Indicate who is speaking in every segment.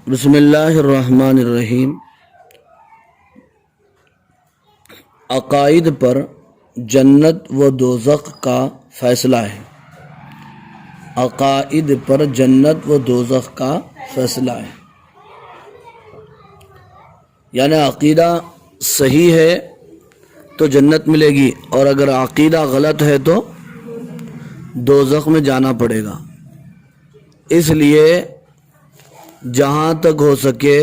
Speaker 1: بسم اللہ الرحمن الرحیم۔ عقائد پر جنت و دوزخ کا فیصلہ ہے۔ عقائد پر جنت و دوزخ کا فیصلہ ہے، یعنی عقیدہ صحیح ہے تو جنت ملے گی، اور اگر عقیدہ غلط ہے تو دوزخ میں جانا پڑے گا۔ اس لیے جہاں تک ہو سکے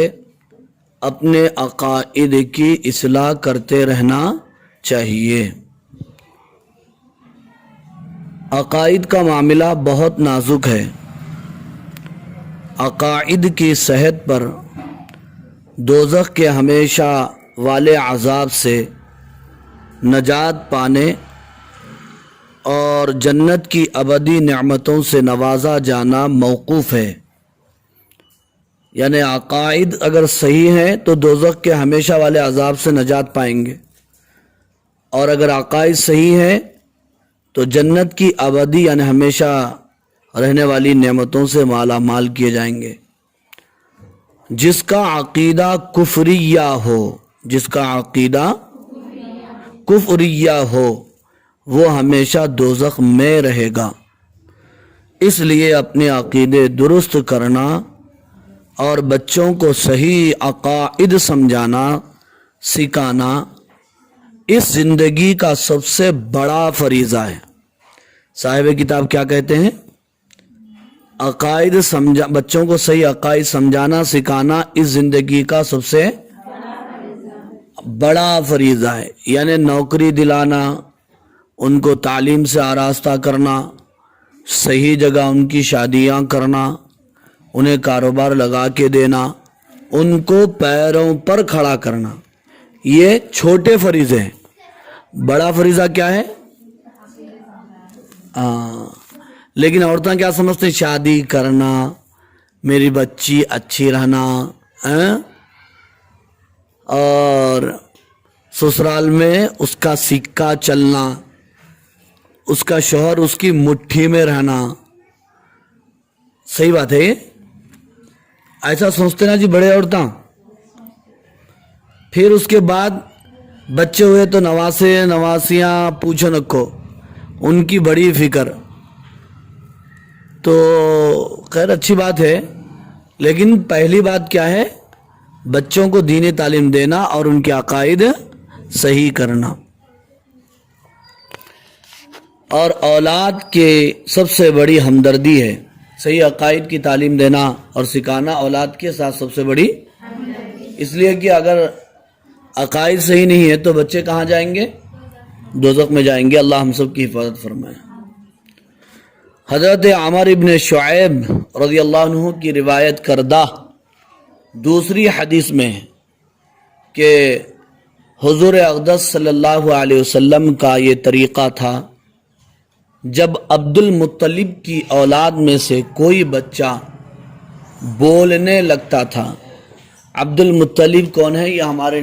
Speaker 1: اپنے عقائد کی اصلاح کرتے رہنا چاہیے۔ عقائد کا معاملہ بہت نازک ہے۔ عقائد کی صحت پر دوزخ کے ہمیشہ والے عذاب سے نجات پانے اور جنت کی ابدی نعمتوں سے نوازا جانا موقوف ہے۔ یعنی عقائد اگر صحیح ہیں تو دوزخ کے ہمیشہ والے عذاب سے نجات پائیں گے، اور اگر عقائد صحیح ہیں تو جنت کی ابدی یعنی ہمیشہ رہنے والی نعمتوں سے مالا مال کیے جائیں گے۔ جس کا عقیدہ کفریہ ہو، جس کا عقیدہ کفریہ ہو وہ ہمیشہ دوزخ میں رہے گا۔ اس لیے اپنے عقیدے درست کرنا اور بچوں کو صحیح عقائد سمجھانا سکھانا اس زندگی کا سب سے بڑا فریضہ ہے۔ صاحب کتاب کیا کہتے ہیں؟ بچوں کو صحیح عقائد سمجھانا سکھانا اس زندگی کا سب سے بڑا فریضہ ہے، یعنی نوکری دلانا، ان کو تعلیم سے آراستہ کرنا، صحیح جگہ ان کی شادیاں کرنا، انہیں کاروبار لگا کے دینا، ان کو پیروں پر کھڑا کرنا، یہ چھوٹے فریضے ہیں۔ بڑا فریضہ کیا ہے؟ لیکن عورتیں کیا سمجھتے ہیں؟ شادی کرنا، میری بچی اچھی رہنا، اور سسرال میں اس کا سکہ چلنا، اس کا شوہر اس کی مٹھی میں رہنا۔ صحیح بات ہے یہ؟ ایسا سوچتے نا جی بڑے عورتیں۔ پھر اس کے بعد بچے ہوئے تو نواسے نواسیاں پوچھو نکو، ان کی بڑی فکر۔ تو خیر اچھی بات ہے، لیکن پہلی بات کیا ہے؟ بچوں کو دینی تعلیم دینا اور ان کے عقائد صحیح کرنا، اور اولاد کے سب سے بڑی ہمدردی ہے صحیح عقائد کی تعلیم دینا اور سکھانا اولاد کے ساتھ سب سے بڑی، اس لیے کہ اگر عقائد صحیح نہیں ہے تو بچے کہاں جائیں گے؟ دوزخ میں جائیں گے۔ اللہ ہم سب کی حفاظت فرمائے۔ حضرت عمر ابن شعیب رضی اللہ عنہ کی روایت کردہ دوسری حدیث میں ہے کہ حضور اقدس صلی اللہ علیہ وسلم کا یہ طریقہ تھا، جب عبد المطلب کی اولاد میں سے کوئی بچہ بولنے لگتا تھا۔ عبد المطلب کون ہے؟ یہ ہمارے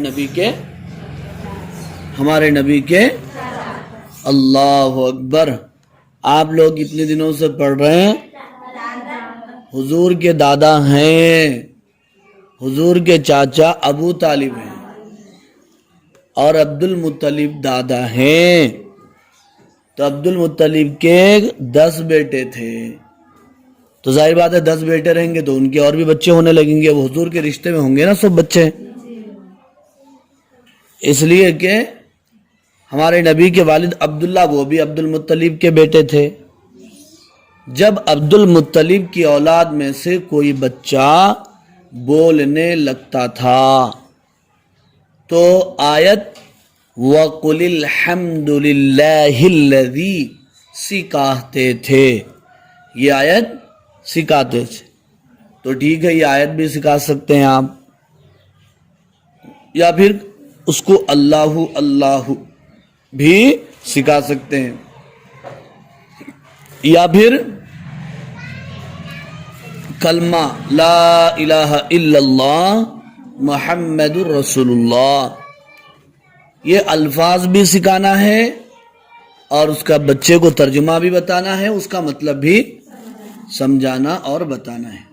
Speaker 1: نبی کے اللہ اکبر، آپ لوگ اتنے دنوں سے پڑھ رہے ہیں، حضور کے دادا ہیں، حضور کے چاچا ابو طالب ہیں، اور عبد المطلب دادا ہیں۔ تو عبد المطلب کے 10 بیٹے تھے، تو ظاہر بات ہے 10 بیٹے رہیں گے تو ان کے اور بھی بچے ہونے لگیں گے، وہ حضور کے رشتے میں ہوں گے نا سب بچے۔ اس لیے کہ ہمارے نبی کے والد عبداللہ وہ بھی عبد المطلب کے بیٹے تھے۔ جب عبد المطلب کی اولاد میں سے کوئی بچہ بولنے لگتا تھا تو آیت وَقُلِ الْحَمْدُ لِلَّهِ الَّذِي سکھاتے تھے، یہ آیت سکھاتے تھے۔ تو ٹھیک ہے، یہ آیت بھی سکھا سکتے ہیں آپ، یا پھر اس کو اللہ اللہ بھی سکھا سکتے ہیں، یا پھر کلمہ لا الہ الا اللہ محمد الرسول اللہ، یہ الفاظ بھی سکھانا ہے اور اس کا بچے کو ترجمہ بھی بتانا ہے، اس کا مطلب بھی سمجھانا اور بتانا ہے۔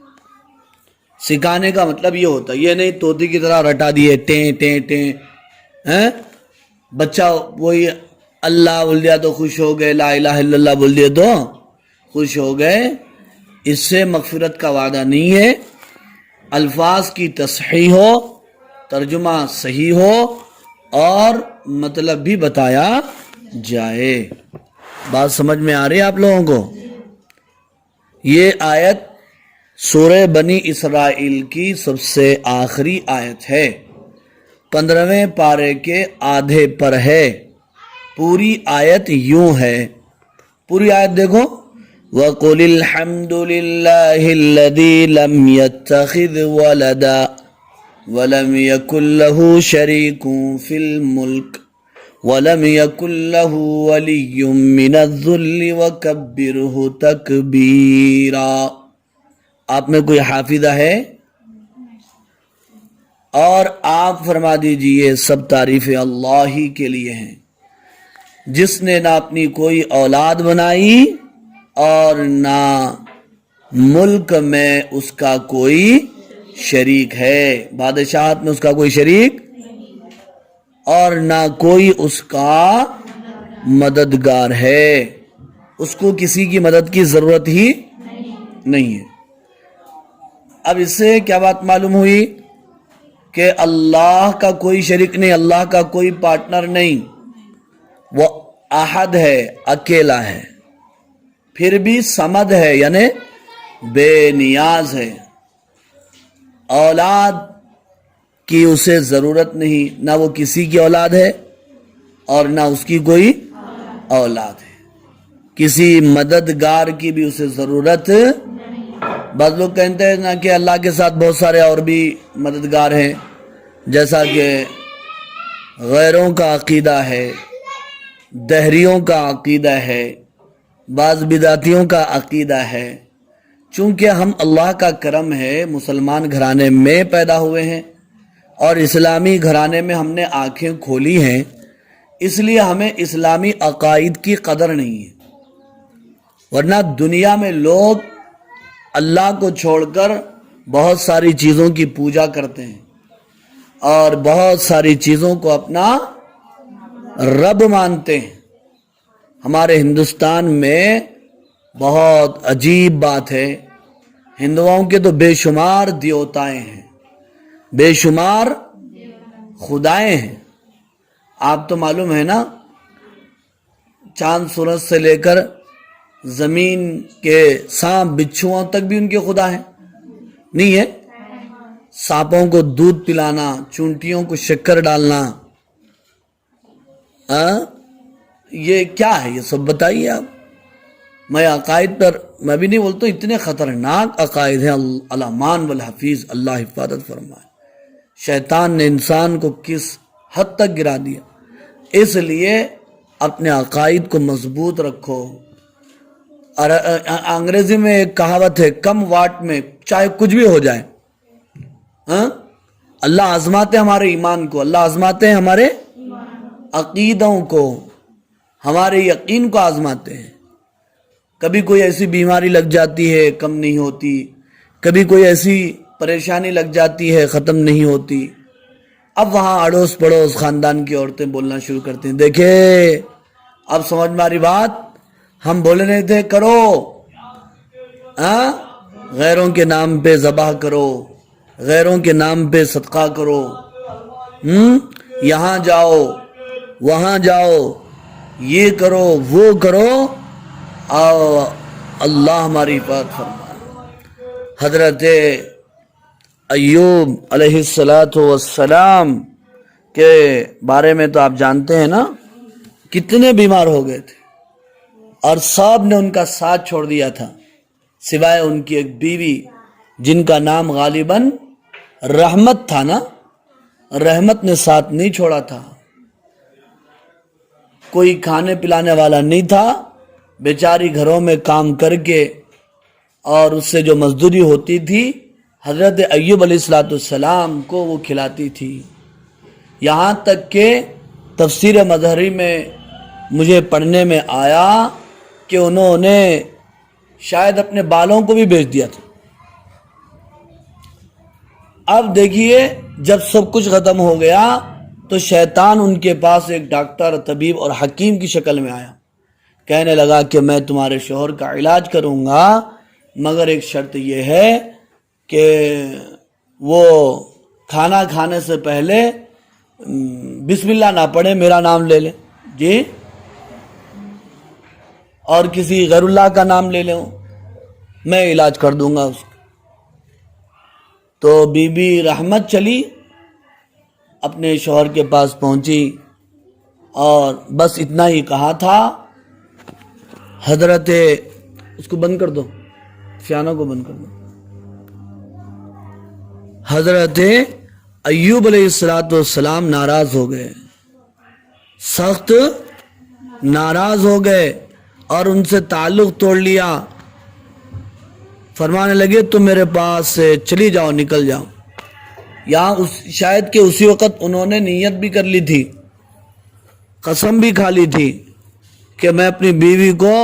Speaker 1: سکھانے کا مطلب یہ ہوتا ہے، یہ نہیں طوطی کی طرح رٹا دیے ٹیں ٹیں ٹیں، بچہ وہی اللہ بول دیا تو خوش ہو گئے، لا الہ الا اللہ بول دیا تو خوش ہو گئے. اس سے مغفرت کا وعدہ نہیں ہے. الفاظ کی تصحیح ہو، ترجمہ صحیح ہو اور مطلب بھی بتایا جائے. بات سمجھ میں آ رہی ہے آپ لوگوں کو؟ یہ آیت سورہ بنی اسرائیل کی سب سے آخری آیت ہے، 15ویں پارے کے آدھے پر ہے. پوری آیت یوں ہے، پوری آیت دیکھو. وَقُلِ الْحَمْدُ لِلَّهِ الَّذِي لَمْ يَتَّخِذْ وَلَدًا وَلَمْ يَكُنْ لَهُ شَرِيكٌ فِي الْمُلْكِ وَلَمْ يَكُنْ لَهُ وَلِيٌّ مِّنَ الذُّلِّ وَكَبِّرْهُ تَكْبِيرًا. آپ میں کوئی حافظہ ہے؟ اور آپ فرما دیجئے سب تعریفیں اللہ ہی کے لیے ہیں، جس نے نہ اپنی کوئی اولاد بنائی اور نہ ملک میں اس کا کوئی شریک ہے، بادشاہت میں اس کا کوئی شریک اور نہ کوئی اس کا مددگار ہے. اس کو کسی کی مدد کی ضرورت ہی نہیں ہے. اب اس سے کیا بات معلوم ہوئی کہ اللہ کا کوئی شریک نہیں، اللہ کا کوئی پارٹنر نہیں، وہ احد ہے، اکیلا ہے، پھر بھی صمد ہے یعنی بے نیاز ہے. اولاد کی اسے ضرورت نہیں، نہ وہ کسی کی اولاد ہے اور نہ اس کی کوئی اولاد ہے. کسی مددگار کی بھی اسے ضرورت. بعض لوگ کہتے ہیں نا کہ اللہ کے ساتھ بہت سارے اور بھی مددگار ہیں، جیسا کہ غیروں کا عقیدہ ہے، دہریوں کا عقیدہ ہے، بعض بدعتیوں کا عقیدہ ہے. چونکہ ہم اللہ کا کرم ہے مسلمان گھرانے میں پیدا ہوئے ہیں اور اسلامی گھرانے میں ہم نے آنکھیں کھولی ہیں، اس لیے ہمیں اسلامی عقائد کی قدر نہیں ہے. ورنہ دنیا میں لوگ اللہ کو چھوڑ کر بہت ساری چیزوں کی پوجا کرتے ہیں اور بہت ساری چیزوں کو اپنا رب مانتے ہیں. ہمارے ہندوستان میں بہت عجیب بات ہے، ہندوؤں کے تو بے شمار دیوتائیں ہیں، بے شمار خدائیں ہیں. آپ تو معلوم ہے نا، چاند سورج سے لے کر زمین کے سانپ بچھوؤں تک بھی ان کے خدا ہیں. نہیں ہے؟ سانپوں کو دودھ پلانا، چونٹیوں کو شکر ڈالنا، یہ کیا ہے؟ یہ سب بتائیے آپ. میں عقائد پر میں بھی نہیں بولتا، اتنے خطرناک عقائد ہیں. الامان والحفیظ، اللہ حفاظت فرمائے. شیطان نے انسان کو کس حد تک گرا دیا. اس لیے اپنے عقائد کو مضبوط رکھو. اور انگریزی میں ایک کہاوت ہے، کم واٹ میں چاہے کچھ بھی ہو جائے. اللہ آزماتے ہیں ہمارے ایمان کو، اللہ آزماتے ہیں ہمارے عقیدوں کو، ہمارے یقین کو آزماتے ہیں. کبھی کوئی ایسی بیماری لگ جاتی ہے کم نہیں ہوتی، کبھی کوئی ایسی پریشانی لگ جاتی ہے ختم نہیں ہوتی. اب وہاں اڑوس پڑوس خاندان کی عورتیں بولنا شروع کرتی ہیں، دیکھے اب سمجھ میں آ رہی بات، ہم بولے نہیں تھے کرو، غیروں کے نام پہ ذبح کرو، غیروں کے نام پہ صدقہ کرو، یہاں جاؤ وہاں جاؤ، یہ کرو وہ کرو، اور اللہ ہماری بات فرمائے. حضرت ایوب علیہ السلام کے بارے میں تو آپ جانتے ہیں نا، کتنے بیمار ہو گئے تھے اور سب نے ان کا ساتھ چھوڑ دیا تھا سوائے ان کی ایک بیوی جن کا نام غالباً رحمت تھا نا. رحمت نے ساتھ نہیں چھوڑا تھا. کوئی کھانے پلانے والا نہیں تھا، بیچاری گھروں میں کام کر کے اور اس سے جو مزدوری ہوتی تھی حضرت ایوب علیہ السلام کو وہ کھلاتی تھی. یہاں تک کہ تفسیر مظہری میں مجھے پڑھنے میں آیا کہ انہوں نے شاید اپنے بالوں کو بھی بیچ دیا تھا. اب دیکھیے جب سب کچھ ختم ہو گیا تو شیطان ان کے پاس ایک ڈاکٹر، طبیب اور حکیم کی شکل میں آیا، کہنے لگا کہ میں تمہارے شوہر کا علاج کروں گا، مگر ایک شرط یہ ہے کہ وہ کھانا کھانے سے پہلے بسم اللہ نہ پڑھے، میرا نام لے لیں، جی، اور کسی غیر اللہ کا نام لے لیں، میں علاج کر دوں گا اس کا۔ تو بی بی رحمت چلی، اپنے شوہر کے پاس پہنچی اور بس اتنا ہی کہا تھا، حضرت، اس کو بند کر دو، پیانو کو بند کر دو، حضرت ایوب علیہ السلام ناراض ہو گئے، سخت ناراض ہو گئے اور ان سے تعلق توڑ لیا، فرمانے لگے تم میرے پاس سے چلی جاؤ، نکل جاؤ۔ یہاں شاید کہ اسی وقت انہوں نے نیت بھی کر لی تھی، قسم بھی کھا لی تھی کہ میں اپنی بیوی کو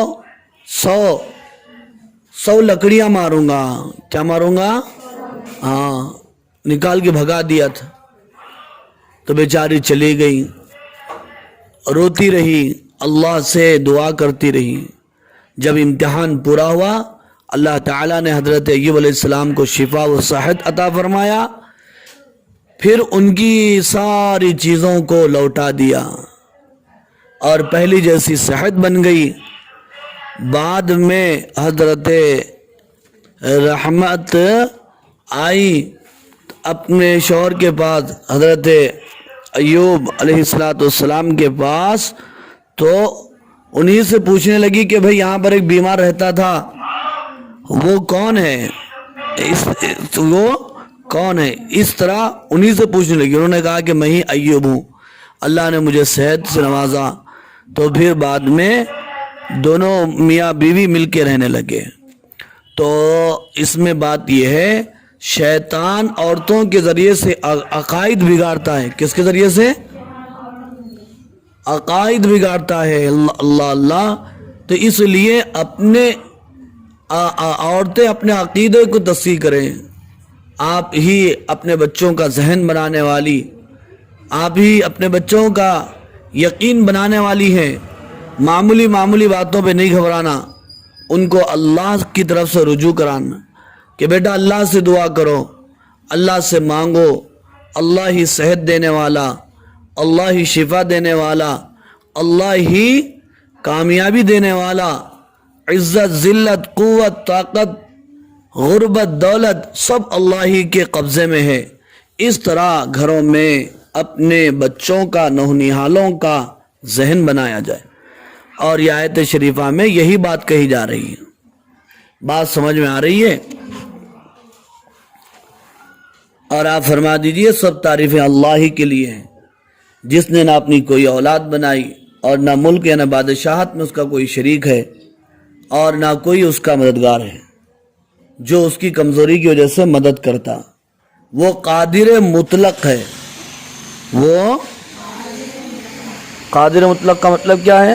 Speaker 1: 100 لکڑیاں ماروں گا۔ کیا ماروں گا؟ ہاں، نکال کے بھگا دیا تھا۔ تو بیچاری چلی گئی، روتی رہی، اللہ سے دعا کرتی رہی۔ جب امتحان پورا ہوا، اللہ تعالیٰ نے حضرت ایوب علیہ السلام کو شفا و صحت عطا فرمایا، پھر ان کی ساری چیزوں کو لوٹا دیا اور پہلی جیسی صحت بن گئی۔ بعد میں حضرت رحمت آئی اپنے شوہر کے پاس، حضرت ایوب علیہ السلام کے پاس، تو انہی سے پوچھنے لگی کہ بھئی یہاں پر ایک بیمار رہتا تھا، وہ کون ہے؟ وہ کون ہے؟ اس طرح انہی سے پوچھنے لگی۔ انہوں نے کہا کہ میں ہی ایوب ہوں، اللہ نے مجھے صحت سے نوازا۔ تو پھر بعد میں دونوں میاں بیوی مل کے رہنے لگے۔ تو اس میں بات یہ ہے، شیطان عورتوں کے ذریعے سے عقائد بگاڑتا ہے۔ کس کے ذریعے سے؟ عقائد بگاڑتا ہے۔ اللہ اللہ۔ تو اس لیے اپنے عورتیں اپنے عقیدے کو تصحیح کریں۔ آپ ہی اپنے بچوں کا ذہن بنانے والی، آپ ہی اپنے بچوں کا یقین بنانے والی ہیں۔ معمولی باتوں پہ نہیں گھبرانا، ان کو اللہ کی طرف سے رجوع کرانا کہ بیٹا اللہ سے دعا کرو، اللہ سے مانگو، اللہ ہی صحت دینے والا، اللہ ہی شفا دینے والا، اللہ ہی کامیابی دینے والا، عزت، ذلت، قوت، طاقت، غربت، دولت سب اللہ ہی کے قبضے میں ہے۔ اس طرح گھروں میں اپنے بچوں کا، نونہالوں کا ذہن بنایا جائے۔ اور یہ آیت شریفہ میں یہی بات کہی جا رہی ہے۔ بات سمجھ میں آ رہی ہے؟ اور آپ فرما دیجئے سب تعریفیں اللہ ہی کے لیے ہیں، جس نے نہ اپنی کوئی اولاد بنائی اور نہ ملک یا نہ بادشاہت میں اس کا کوئی شریک ہے اور نہ کوئی اس کا مددگار ہے جو اس کی کمزوری کی وجہ سے مدد کرتا۔ وہ قادر مطلق ہے۔ وہ قادر مطلق کا مطلب کیا ہے؟